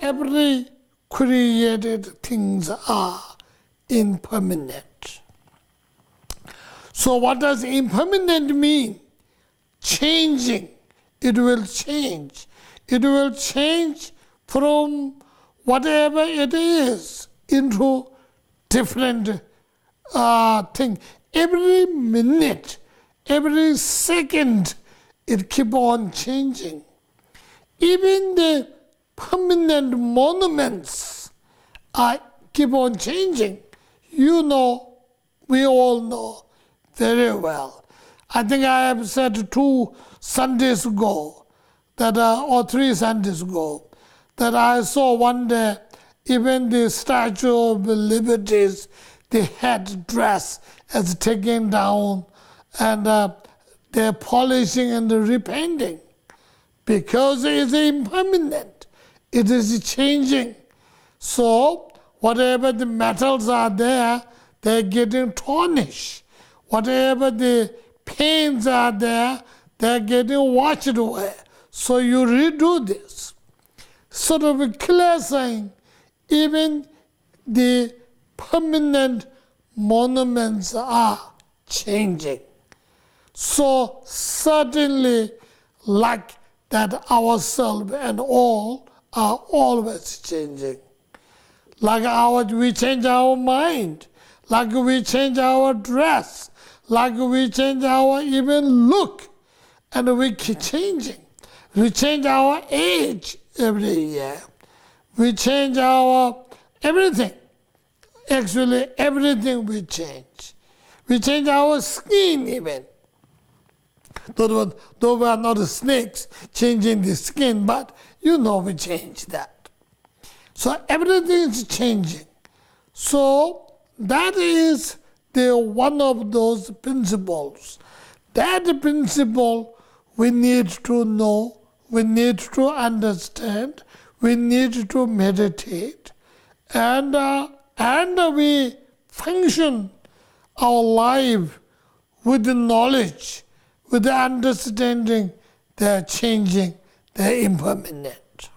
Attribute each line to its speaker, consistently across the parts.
Speaker 1: every created things are impermanent. So what does impermanent mean? Changing. It will change. It will change from whatever it is into different thing. Every minute, every second, it keep on changing. Even the permanent monuments keep on changing. You know, we all know very well. I think I have said 2 Sundays ago, or 3 Sundays ago, that I saw one day even the Statue of Liberties, the headdress is taken down, and they're polishing and repainting because it is impermanent. It is changing. So whatever the metals are there, they're getting tarnished. Whatever the paints are there, they're getting washed away. So you redo this. Sort of a clear sign, even the permanent monuments are changing. So certainly, like that, ourselves and all are always changing. Like we change our mind, like we change our dress, like we change our even look, and we keep changing. We change our age every year. We change our everything. Actually, everything we change. We change our skin even. Though we are not snakes changing the skin, but you know we change that. So everything is changing. So that is the one of those principles. That principle we need to know, we need to understand, we need to meditate, and we function our life with the knowledge, with the understanding they're changing, they're impermanent.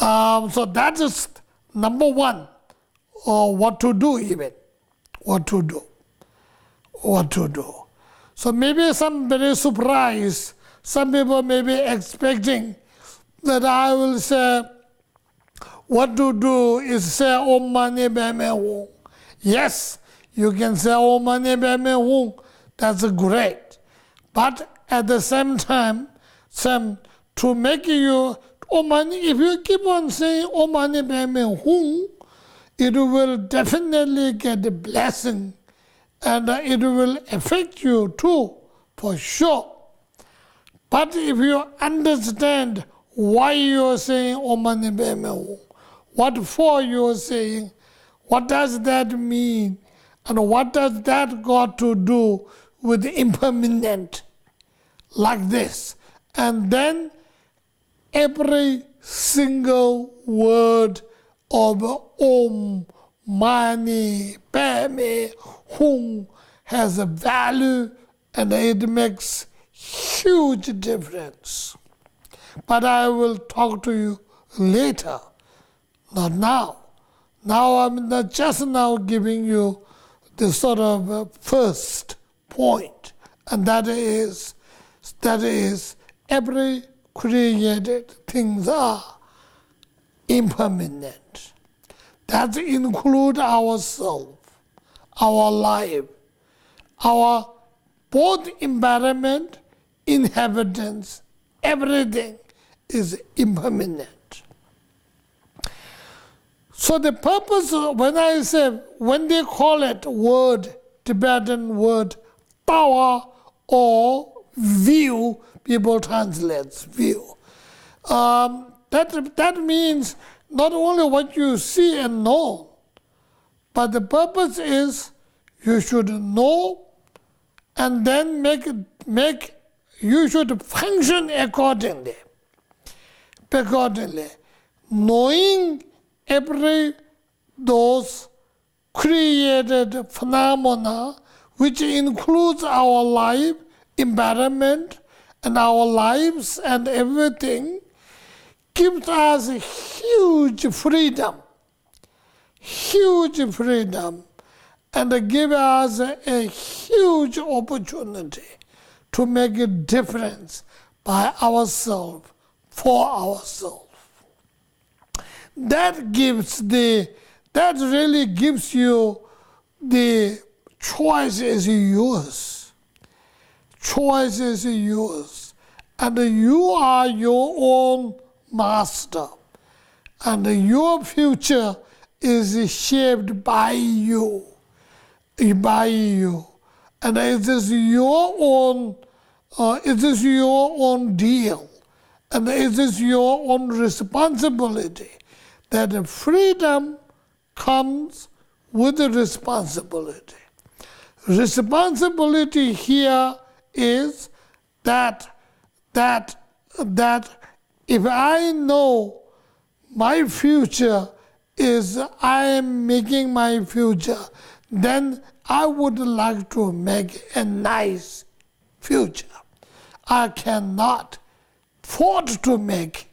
Speaker 1: So that is number one, what to do even, what to do. So maybe some very surprised, some people may be expecting that I will say, what to do is say Om Mani Padme Hum. Yes, you can say Om Mani Padme Hum, that's great. But at the same time, to make you, if you keep on saying Om Mani Padme Hum, it will definitely get a blessing, and it will affect you too, for sure. But if you understand why you are saying Om Mani Padme Hum, what for you are saying, what does that mean, and what does that got to do with the impermanent, like this. And then every single word of Om Mani Padme Hum has a value, and it makes huge difference. But I will talk to you later, not now. Now I'm just now giving you the sort of first point, and that is every created things are impermanent. That includes ourselves, our life, our both environment, inhabitants, everything is impermanent. So the purpose, when they call it word, Tibetan word, power or view, people translate view. That means not only what you see and know, but the purpose is you should know, and then you should function accordingly. Knowing every those created phenomena, which includes our life, environment, and our lives and everything, gives us huge freedom, and give us a huge opportunity to make a difference by ourselves, for ourselves. That really gives you the choice is yours. Choice is yours. And you are your own master. And your future is shaped by you. By you. And it is your own deal. And it is your own responsibility. That freedom comes with a responsibility. Responsibility here is that if I know my future is I am making my future, then I would like to make a nice future. I cannot afford to make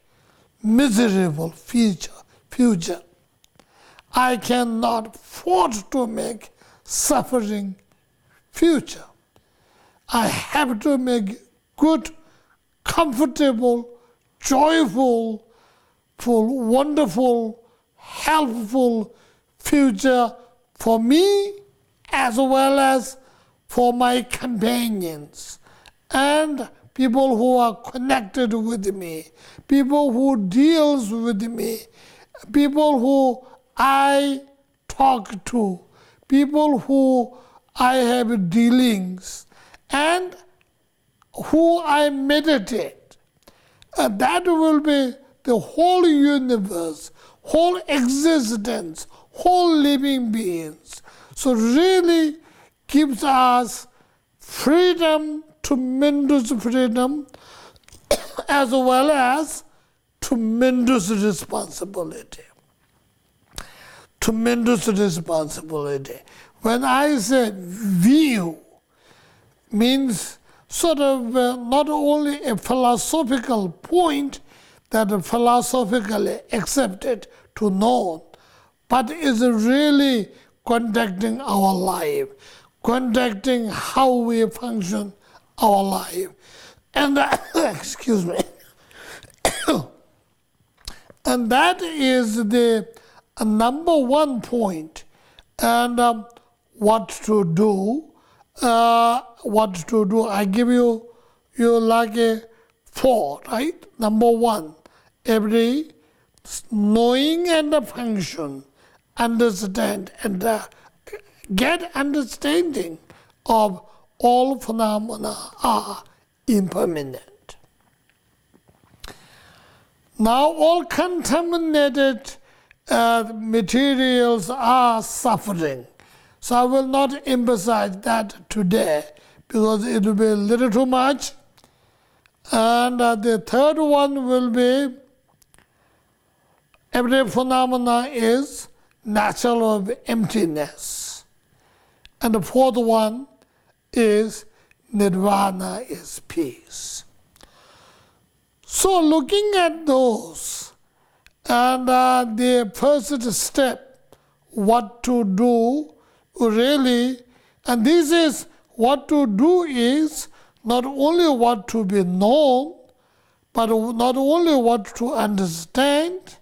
Speaker 1: miserable future. I cannot afford to make suffering future. I have to make good, comfortable, joyful, wonderful, helpful future for me as well as for my companions and people who are connected with me, people who deals with me, people who I talk to, people who I have dealings, and who I meditate. That will be the whole universe, whole existence, whole living beings. So really gives us freedom, tremendous freedom, as well as tremendous responsibility. Tremendous responsibility. When I say view, means sort of not only a philosophical point that is philosophically accepted to know, but is really conducting our life, conducting how we function our life. And excuse me. And that is the number one point. And what to do. I give you like a 4, right? Number 1, every knowing and function, understand and get understanding of all phenomena are impermanent. Now all contaminated materials are suffering. So I will not emphasize that today because it will be a little too much. And the third one will be every phenomena is natural of emptiness. And the fourth one is nirvana is peace. So looking at those and the first step, what to do, really, and this is what to do is not only what to be known, but not only what to understand,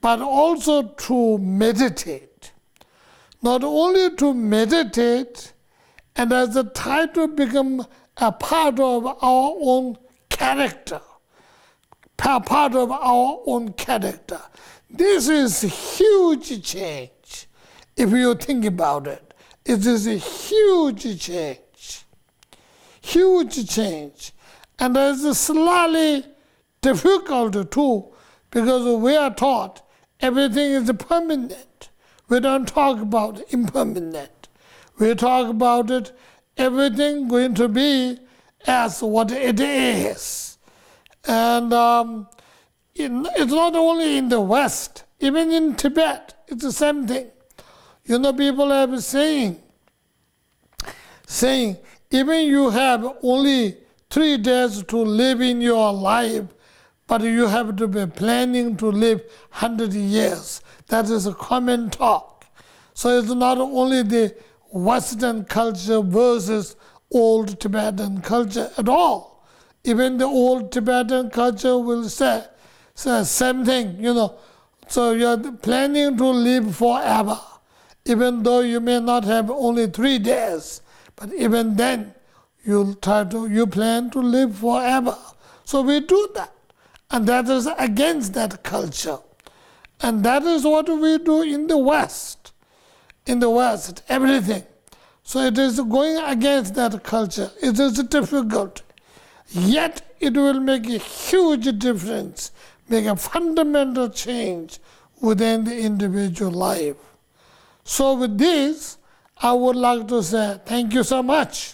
Speaker 1: but also to meditate. Not only to meditate, and as a title become a part of our own character, part of our own character. This is a huge change. If you think about it, it is a huge change. Huge change. And it's slightly difficult too, because we are taught everything is permanent. We don't talk about impermanent. We talk about it, everything going to be as what it is. And it's not only in the West, even in Tibet, it's the same thing. You know, people have saying, even you have only 3 days to live in your life, but you have to be planning to live 100 years. That is a common talk. So it's not only the Western culture versus old Tibetan culture at all. Even the old Tibetan culture will say same thing, So you're planning to live forever, even though you may not have only 3 days. But even then, you plan to live forever. So we do that. And that is against that culture. And that is what we do in the West. In the West, everything. So it is going against that culture. It is difficult. Yet it will make a huge difference, make a fundamental change within the individual life. So with this, I would like to say thank you so much.